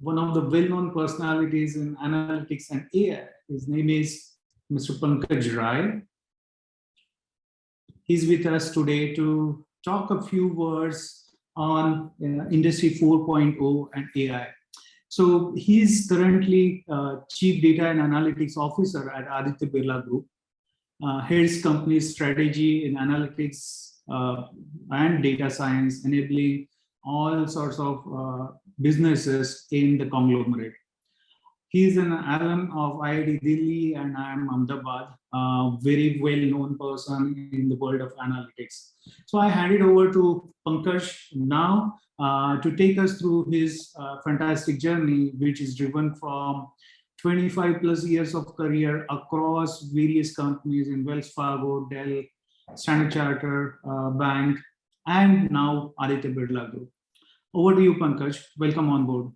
one of the well-known personalities in analytics and AI. His name is Mr. Pankaj Rai. He's with us today to talk a few words on Industry 4.0 and AI. So he's currently Chief Data and Analytics Officer at Aditya Birla Group, heads company's strategy in analytics and data science, enabling all sorts of businesses in the conglomerate. He is an alum of IIT Delhi and I am Ahmedabad, a very well-known person in the world of analytics. So I hand it over to Pankaj now to take us through his fantastic journey, which is driven from 25 plus years of career across various companies in Wells Fargo, Dell, Standard Chartered Bank, and now Aditya Birla Group. Over to you, Pankaj. Welcome on board.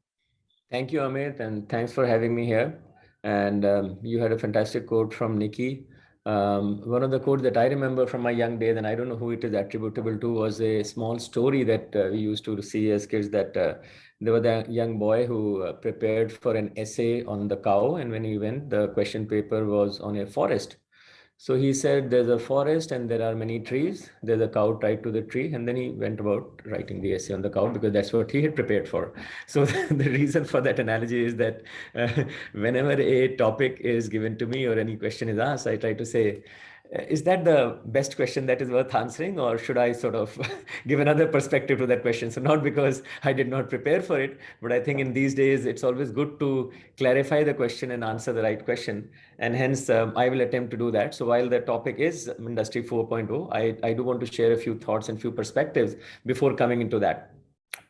Thank you, Amit, and thanks for having me here. And you had a fantastic quote from Nikki. One of the quotes that I remember from my young days, and I don't know who it is attributable to, was a small story that we used to see as kids, that there was a young boy who prepared for an essay on the cow, and when he went, the question paper was on a forest. So he said, there's a forest and there are many trees. There's a cow tied to the tree. And then he went about writing the essay on the cow because that's what he had prepared for. So the reason for that analogy is that whenever a topic is given to me or any question is asked, I try to say, is that the best question that is worth answering, or should I sort of give another perspective to that question? So not because I did not prepare for it, but I think in these days, it's always good to clarify the question and answer the right question. And hence, I will attempt to do that. So while the topic is Industry 4.0, I do want to share a few thoughts and few perspectives before coming into that.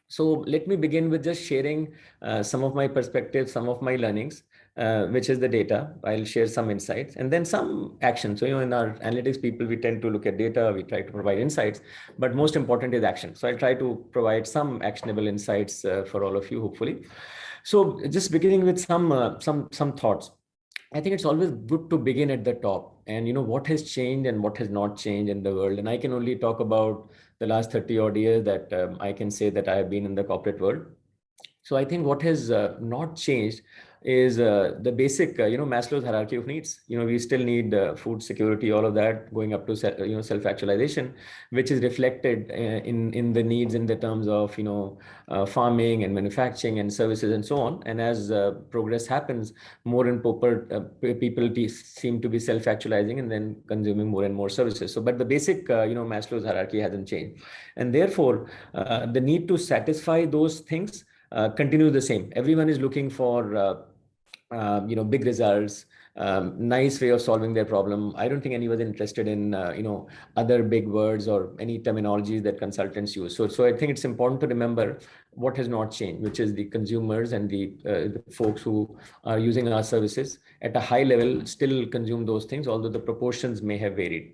So let me begin with just sharing some of my perspectives, some of my learnings, which is the data. I'll share some insights and then some action. So, in our analytics people, we tend to look at data, we try to provide insights, but most important is action. So I'll try to provide some actionable insights for all of you, hopefully. So just beginning with some thoughts. I think it's always good to begin at the top and what has changed and what has not changed in the world. And I can only talk about the last 30 odd years that I can say that I have been in the corporate world. So I think what has not changed is the basic, Maslow's hierarchy of needs. We still need food security, all of that, going up to self-actualization, which is reflected in the needs in the terms of farming and manufacturing and services and so on. And as progress happens, more and people seem to be self-actualizing and then consuming more and more services. So, but the basic, Maslow's hierarchy hasn't changed, and therefore the need to satisfy those things continue the same. Everyone is looking for big results, nice way of solving their problem. I don't think anyone is interested in other big words or any terminologies that consultants use. So I think it's important to remember what has not changed, which is the consumers and the folks who are using our services at a high level still consume those things, although the proportions may have varied.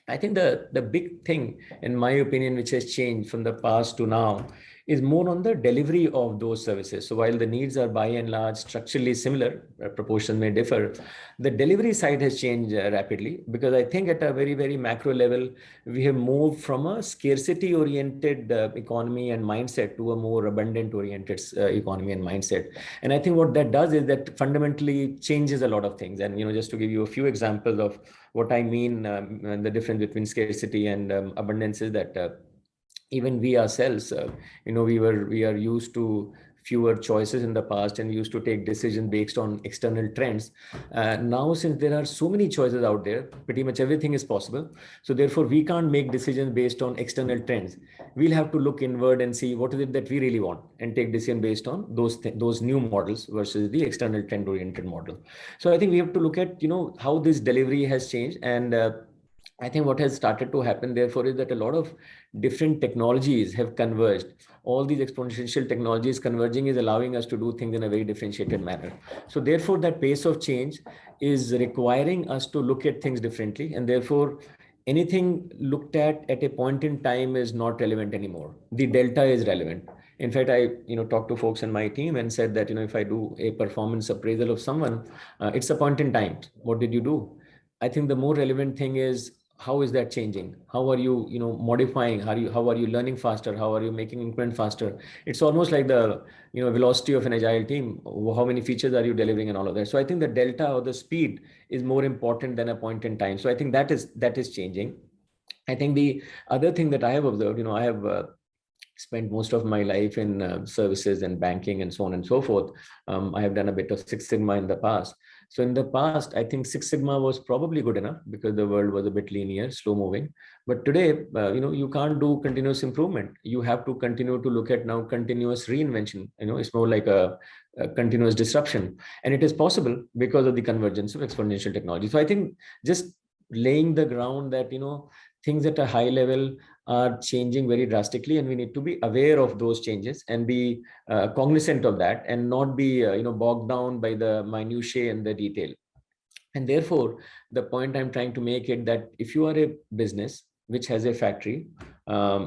I think the big thing, in my opinion, which has changed from the past to now is more on the delivery of those services. So while the needs are by and large structurally similar, proportions may differ, the delivery side has changed rapidly, because I think at a very, very macro level, we have moved from a scarcity oriented economy and mindset to a more abundant oriented economy and mindset. And I think what that does is that fundamentally changes a lot of things. And, just to give you a few examples of what I mean, the difference between scarcity and abundance is that even we ourselves, we are used to fewer choices in the past and used to take decisions based on external trends. Now, since there are so many choices out there, pretty much everything is possible. So therefore, we can't make decisions based on external trends. We'll have to look inward and see what is it that we really want and take decisions based on those new models versus the external trend oriented model. So I think we have to look at, how this delivery has changed. And I think what has started to happen, therefore, is that a lot of different technologies have converged. All these exponential technologies converging is allowing us to do things in a very differentiated manner. So therefore, that pace of change is requiring us to look at things differently. And therefore, anything looked at a point in time is not relevant anymore. The delta is relevant. In fact, I talked to folks in my team and said that, if I do a performance appraisal of someone, it's a point in time. What did you do? I think the more relevant thing is, how is that changing? How are you, modifying? How are you learning faster? How are you making increment faster? It's almost like the, velocity of an agile team. How many features are you delivering and all of that? So I think the delta or the speed is more important than a point in time. So I think that is changing. I think the other thing that I have observed, I have spent most of my life in services and banking and so on and so forth. I have done a bit of Six Sigma in the past. So in the past, I think Six Sigma was probably good enough because the world was a bit linear, slow moving. But today, you can't do continuous improvement. You have to continue to look at now continuous reinvention. It's more like a continuous disruption. And it is possible because of the convergence of exponential technology. So I think just laying the ground that, things at a high level are changing very drastically, and we need to be aware of those changes and be cognizant of that, and not be bogged down by the minutiae and the detail. And therefore, the point I'm trying to make it that if you are a business which has a factory,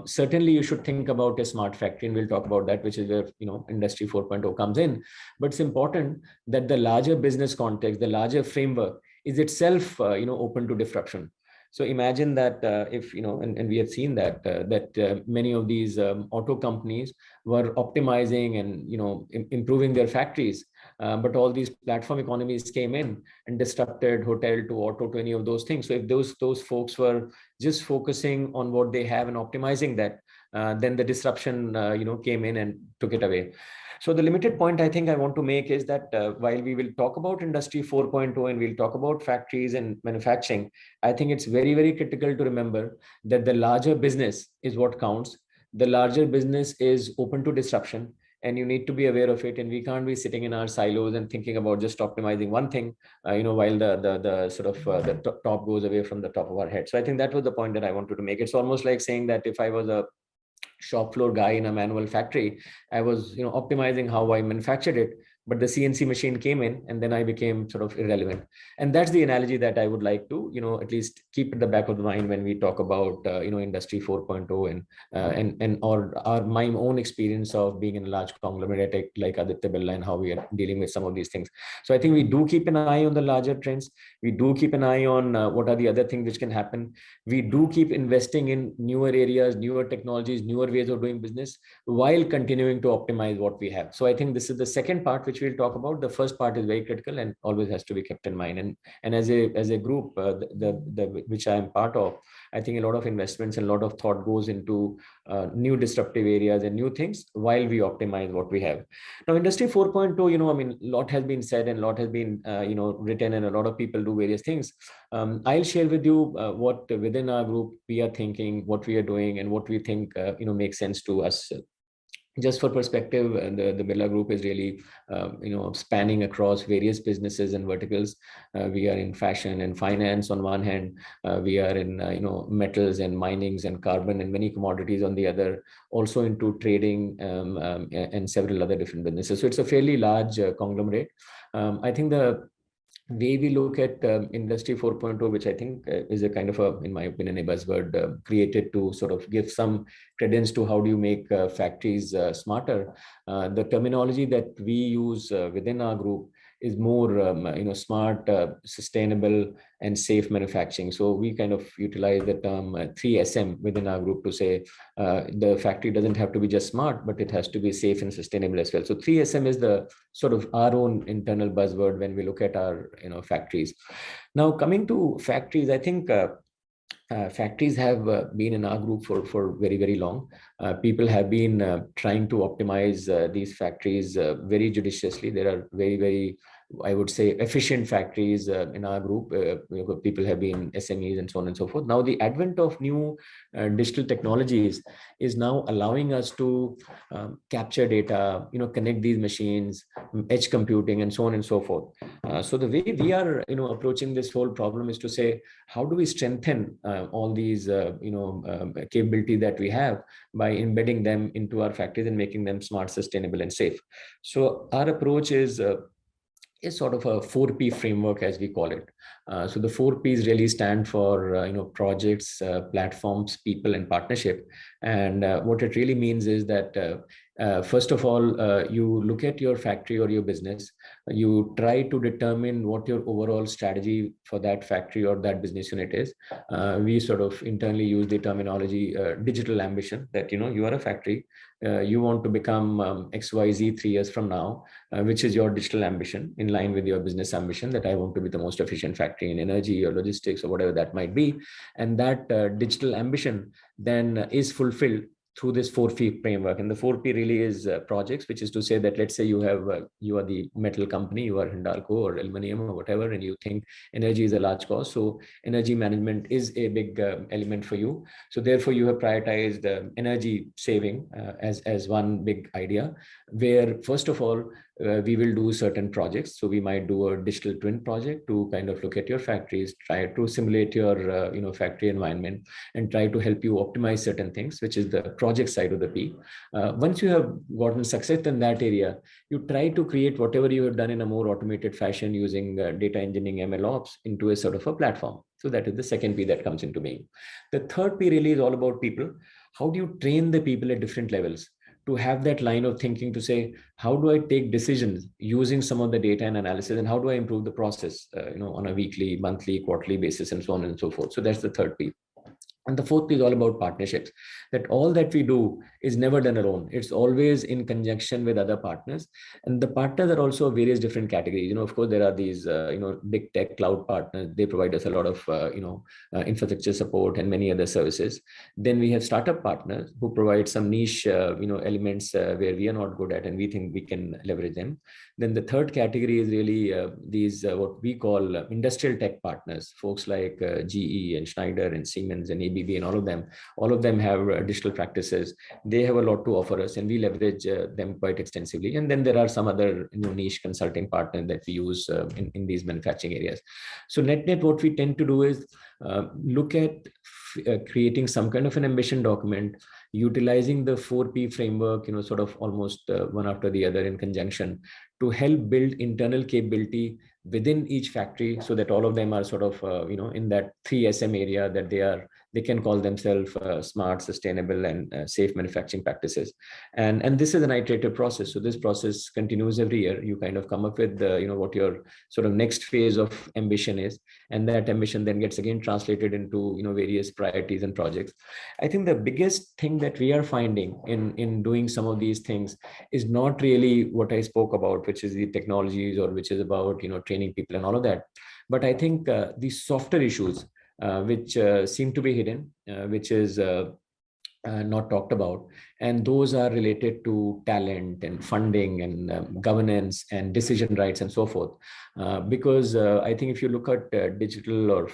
certainly you should think about a smart factory, and we'll talk about that, which is where Industry 4.0 comes in. But it's important that the larger business context, the larger framework, is itself open to disruption. So imagine that if and we have seen that many of these auto companies were optimizing and improving their factories, but all these platform economies came in and disrupted hotel to auto to any of those things. So if those folks were just focusing on what they have and optimizing that, then the disruption came in and took it away. So the limited point I think I want to make is that while we will talk about Industry 4.0 and we'll talk about factories and manufacturing, I think it's very, very critical to remember that the larger business is what counts. The larger business is open to disruption, and you need to be aware of it. And we can't be sitting in our silos and thinking about just optimizing one thing, while the sort of the top goes away from the top of our head. So I think that was the point that I wanted to make. It's almost like saying that if I was a shop floor guy in a manual factory, I was optimizing how I manufactured it, but the CNC machine came in and then I became sort of irrelevant. And that's the analogy that I would like to at least keep at the back of the mind when we talk about Industry 4.0 and or my own experience of being in a large conglomerate like Aditya Birla and how we are dealing with some of these things. So I think we do keep an eye on the larger trends. We do keep an eye on what are the other things which can happen. We do keep investing in newer areas, newer technologies, newer ways of doing business, while continuing to optimize what we have. So I think this is the second part which we'll talk about. The first part is very critical and always has to be kept in mind. And as a group, the which I am part of, I think a lot of investments and a lot of thought goes into new disruptive areas and new things while we optimize what we have. Now, Industry 4.0, I mean, a lot has been said and a lot has been written, and a lot of people do various things. I'll share with you what within our group we are thinking, what we are doing, and what we think makes sense to us. Just for perspective, the Birla Group is really, spanning across various businesses and verticals. We are in fashion and finance on one hand. We are in, metals and minings and carbon and many commodities on the other. Also into trading and several other different businesses. So it's a fairly large conglomerate. I think the way we look at Industry 4.0, which I think is a kind of a, in my opinion, a buzzword created to sort of give some credence to how do you make factories smarter. The terminology that we use within our group is more, smart, sustainable, and safe manufacturing. So we kind of utilize the term 3SM within our group to say the factory doesn't have to be just smart, but it has to be safe and sustainable as well. So 3SM is the sort of our own internal buzzword when we look at our factories. Now, coming to factories, I think factories have been in our group for very, very long. People have been trying to optimize these factories very judiciously. There are very, very, I would say, efficient factories in our group. People have been SMEs and so on and so forth. Now, the advent of new digital technologies is now allowing us to capture data, connect these machines, edge computing, and so on and so forth. So the way we are, approaching this whole problem is to say, how do we strengthen all these, capability that we have by embedding them into our factories and making them smart, sustainable, and safe. So our approach is sort of a 4P framework, as we call it. So the 4Ps really stand for projects, platforms, people, and partnership. And what it really means is that First of all, you look at your factory or your business, you try to determine what your overall strategy for that factory or that business unit is. We sort of internally use the terminology digital ambition, that you are a factory, you want to become XYZ 3 years from now, which is your digital ambition in line with your business ambition, that I want to be the most efficient factory in energy or logistics or whatever that might be. And that digital ambition then is fulfilled through this 4P framework. And the 4P really is projects, which is to say that, let's say you are the metal company, you are Hindalco or aluminum or whatever, and you think energy is a large cost. So energy management is a big element for you. So therefore you have prioritized energy saving as one big idea, where first of all, we will do certain projects. So we might do a digital twin project to kind of look at your factories, try to simulate your factory environment, and try to help you optimize certain things, which is the project side of the P. Once you have gotten success in that area, you try to create whatever you have done in a more automated fashion using data engineering, ML ops, into a sort of a platform. So that is the second P that comes into being. The third P really is all about people. How do you train the people at different levels to have that line of thinking to say, how do I take decisions using some of the data and analysis, and how do I improve the process, on a weekly, monthly, quarterly basis, and so on and so forth. So that's the third P. And the fourth is all about partnerships, that all that we do is never done alone. It's always in conjunction with other partners. And the partners are also various different categories. Of course, there are these, big tech cloud partners. They provide us a lot of, infrastructure support and many other services. Then we have startup partners who provide some niche, elements where we are not good at, and we think we can leverage them. Then the third category is really these, what we call industrial tech partners, folks like GE and Schneider and Siemens and ABB and all of them have digital practices. They have a lot to offer us, and we leverage them quite extensively. And then there are some other niche consulting partners that we use in these manufacturing areas. So net, what we tend to do is look at creating some kind of an ambition document, utilizing the 4P framework, sort of almost one after the other in conjunction, to help build internal capability within each factory, so that all of them are sort of, in that 3SM area, that they can call themselves smart, sustainable, and safe manufacturing practices. And this is an iterative process. So this process continues every year. You kind of come up with what your sort of next phase of ambition is, and that ambition then gets again translated into various priorities and projects. I think the biggest thing that we are finding in doing some of these things is not really what I spoke about, which is the technologies, or which is about training people and all of that. But I think the softer issues which seem to be hidden, which is not talked about, and those are related to talent and funding and governance and decision rights and so forth. Because I think if you look at digital or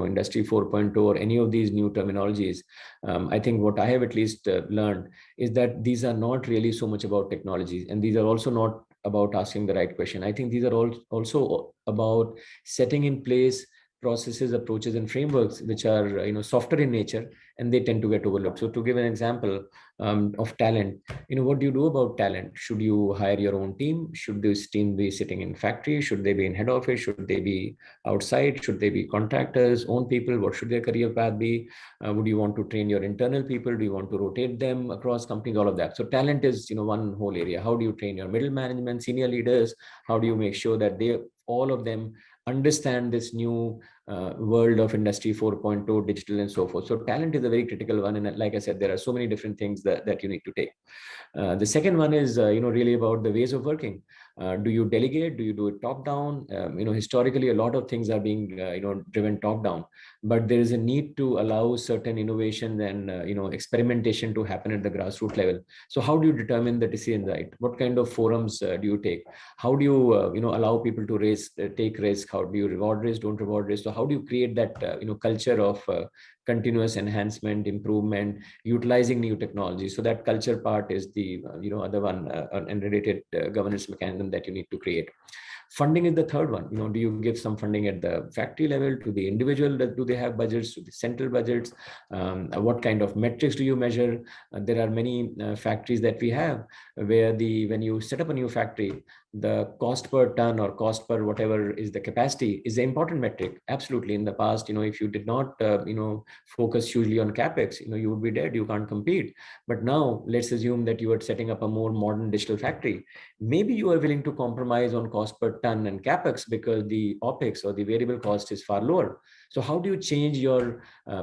industry 4.0 or any of these new terminologies, I think what I have at least learned is that these are not really so much about technologies, and these are also not about asking the right question. I think these are also about setting in place processes, approaches, and frameworks which are softer in nature, and they tend to get overlooked. So to give an example of talent, what do you do about talent? Should you hire your own team? Should this team be sitting in factory? Should they be in head office? Should they be outside? Should they be contractors, own people? What should their career path be? Would you want to train your internal people? Do you want to rotate them across companies? All of that. So talent is one whole area. How do you train your middle management, senior leaders? How do you make sure that all of them understand this new world of industry 4.0, digital, and so forth? So talent is a very critical one, and like I said, there are so many different things that you need to take. The second one is really about the ways of working. Do you delegate? Do you do it top down? Historically, a lot of things are being driven top down, but there is a need to allow certain innovation and experimentation to happen at the grassroots level. So how do you determine the decision right? What kind of forums do you take? How do you allow people to take risk? How do you reward risk? Don't reward risk? So how do you create that culture of continuous enhancement, improvement, utilizing new technology? So that culture part is the other one, and related governance mechanism that you need to create. Funding is the third one. Do you give some funding at the factory level, to the individual? Do they have budgets, to the central budgets? What kind of metrics do you measure? There are many factories that we have where when you set up a new factory, the cost per ton or cost per whatever is the capacity is an important metric. Absolutely. In the past, if you did not focus hugely on capex, you would be dead, you can't compete. But now let's assume that you are setting up a more modern digital factory. Maybe you are willing to compromise on cost per ton and capex because the opex or the variable cost is far lower. So how do you change your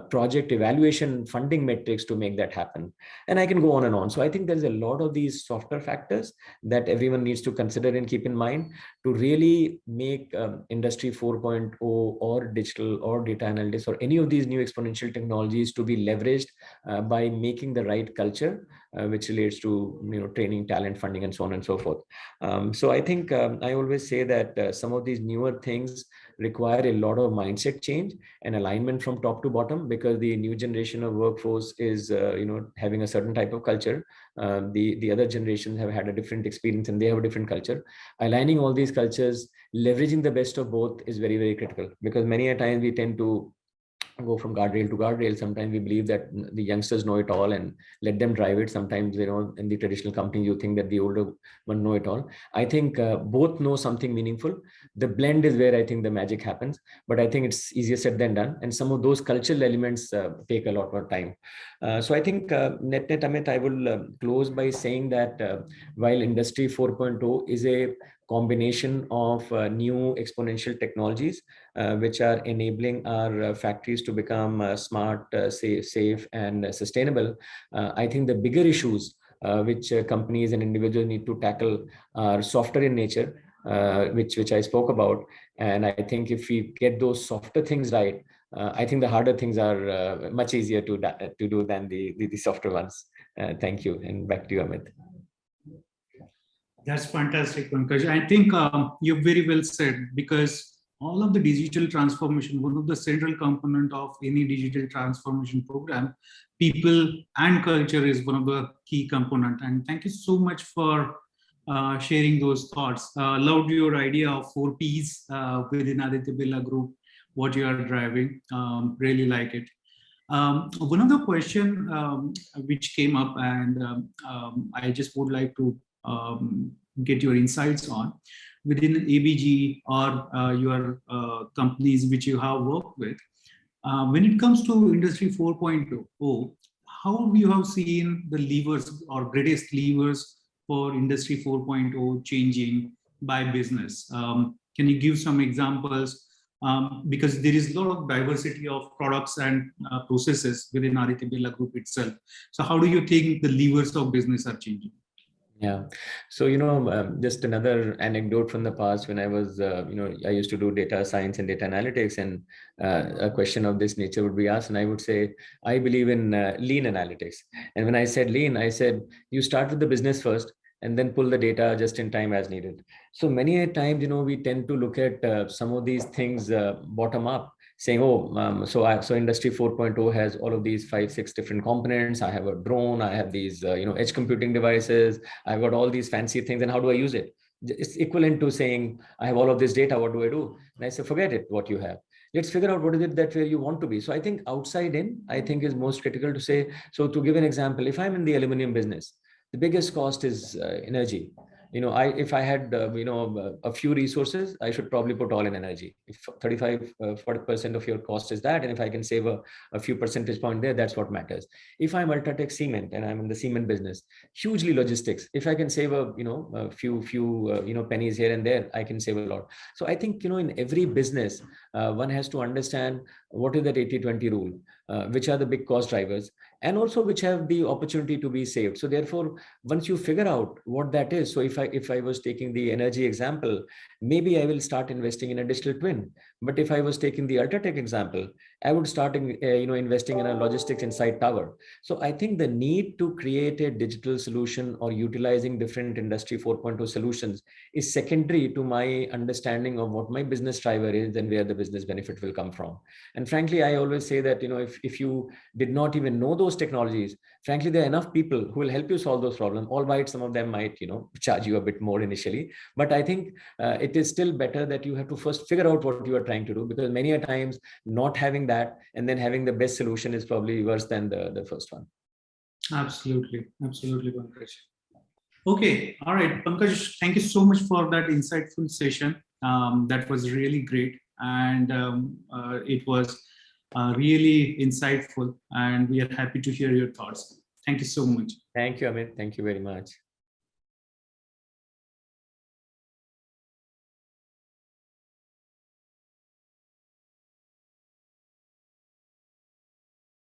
project evaluation funding metrics to make that happen? And I can go on and on. So I think there's a lot of these softer factors that everyone needs to consider and keep in mind to really make industry 4.0 or digital or data analytics or any of these new exponential technologies to be leveraged by making the right culture, which relates to training, talent, funding, and so on and so forth. So I think I always say that some of these newer things require a lot of mindset change and alignment from top to bottom, because the new generation of workforce is having a certain type of culture. The other generations have had a different experience and they have a different culture. Aligning all these cultures, leveraging the best of both is very, very critical, because many a times we tend to go from guardrail to guardrail. Sometimes we believe that the youngsters know it all and let them drive it. Sometimes, in the traditional company, you think that the older one know it all. I think both know something meaningful. The blend is where I think the magic happens, but I think it's easier said than done. And some of those cultural elements take a lot more time. So I think net, Amit, I will close by saying that while Industry 4.0 is a combination of new exponential technologies, which are enabling our factories to become smart, safe, and sustainable. I think the bigger issues which companies and individuals need to tackle are softer in nature, which I spoke about. And I think if we get those softer things right, I think the harder things are much easier to do than the softer ones. Thank you, and back to you, Amit. That's fantastic, Pankaj. I think you've very well said, because all of the digital transformation, one of the central component of any digital transformation program, people and culture is one of the key component. And thank you so much for sharing those thoughts. Loved your idea of 4 Ps within Aditya Birla Group, what you are driving. Really like it. One of the question which came up, and I just would like to get your insights on, within ABG or your companies which you have worked with, when it comes to Industry 4.0, how you have seen the levers or greatest levers for Industry 4.0 changing by business? Can you give some examples? Because there is a lot of diversity of products and processes within Aditya Birla Group itself. So how do you think the levers of business are changing? Yeah. So, just another anecdote from the past when I was, I used to do data science and data analytics, and a question of this nature would be asked. And I would say, I believe in lean analytics. And when I said lean, I said, you start with the business first and then pull the data just in time as needed. So many a times, we tend to look at some of these things bottom up, saying, so Industry 4.0 has all of these 5-6 different components. I have a drone, I have these edge computing devices, I've got all these fancy things, and how do I use it? It's equivalent to saying, I have all of this data, what do I do? And I say, forget it, what you have. Let's figure out what is it that where you want to be. So I think outside in, I think is most critical to say. So to give an example, if I'm in the aluminum business, the biggest cost is energy. If I had a few resources, I should probably put all in energy. If 35-40% of your cost is that, and if I can save a few percentage point there, that's what matters. If I'm Ultratech Cement and I'm in the cement business, hugely logistics. If I can save a few pennies here and there, I can save a lot. So I think in every business, one has to understand what is that 80-20 rule, which are the big cost drivers, and also which have the opportunity to be saved. So therefore, once you figure out what that is, so if I was taking the energy example, maybe I will start investing in a digital twin. But if I was taking the Ultratech example, I would start investing in a logistics insight tower. So I think the need to create a digital solution or utilizing different Industry 4.0 solutions is secondary to my understanding of what my business driver is and where the business benefit will come from. And frankly, I always say that if you did not even know those technologies, frankly, there are enough people who will help you solve those problems, albeit some of them might charge you a bit more initially. But I think it is still better that you have to first figure out what you are trying to do, because many a times not having that and then having the best solution is probably worse than the first one. Absolutely, Pankaj. Okay, all right, Pankaj, thank you so much for that insightful session. That was really great, and it was really insightful, and we are happy to hear your thoughts. Thank you so much. Thank you, Amit. Thank you very much.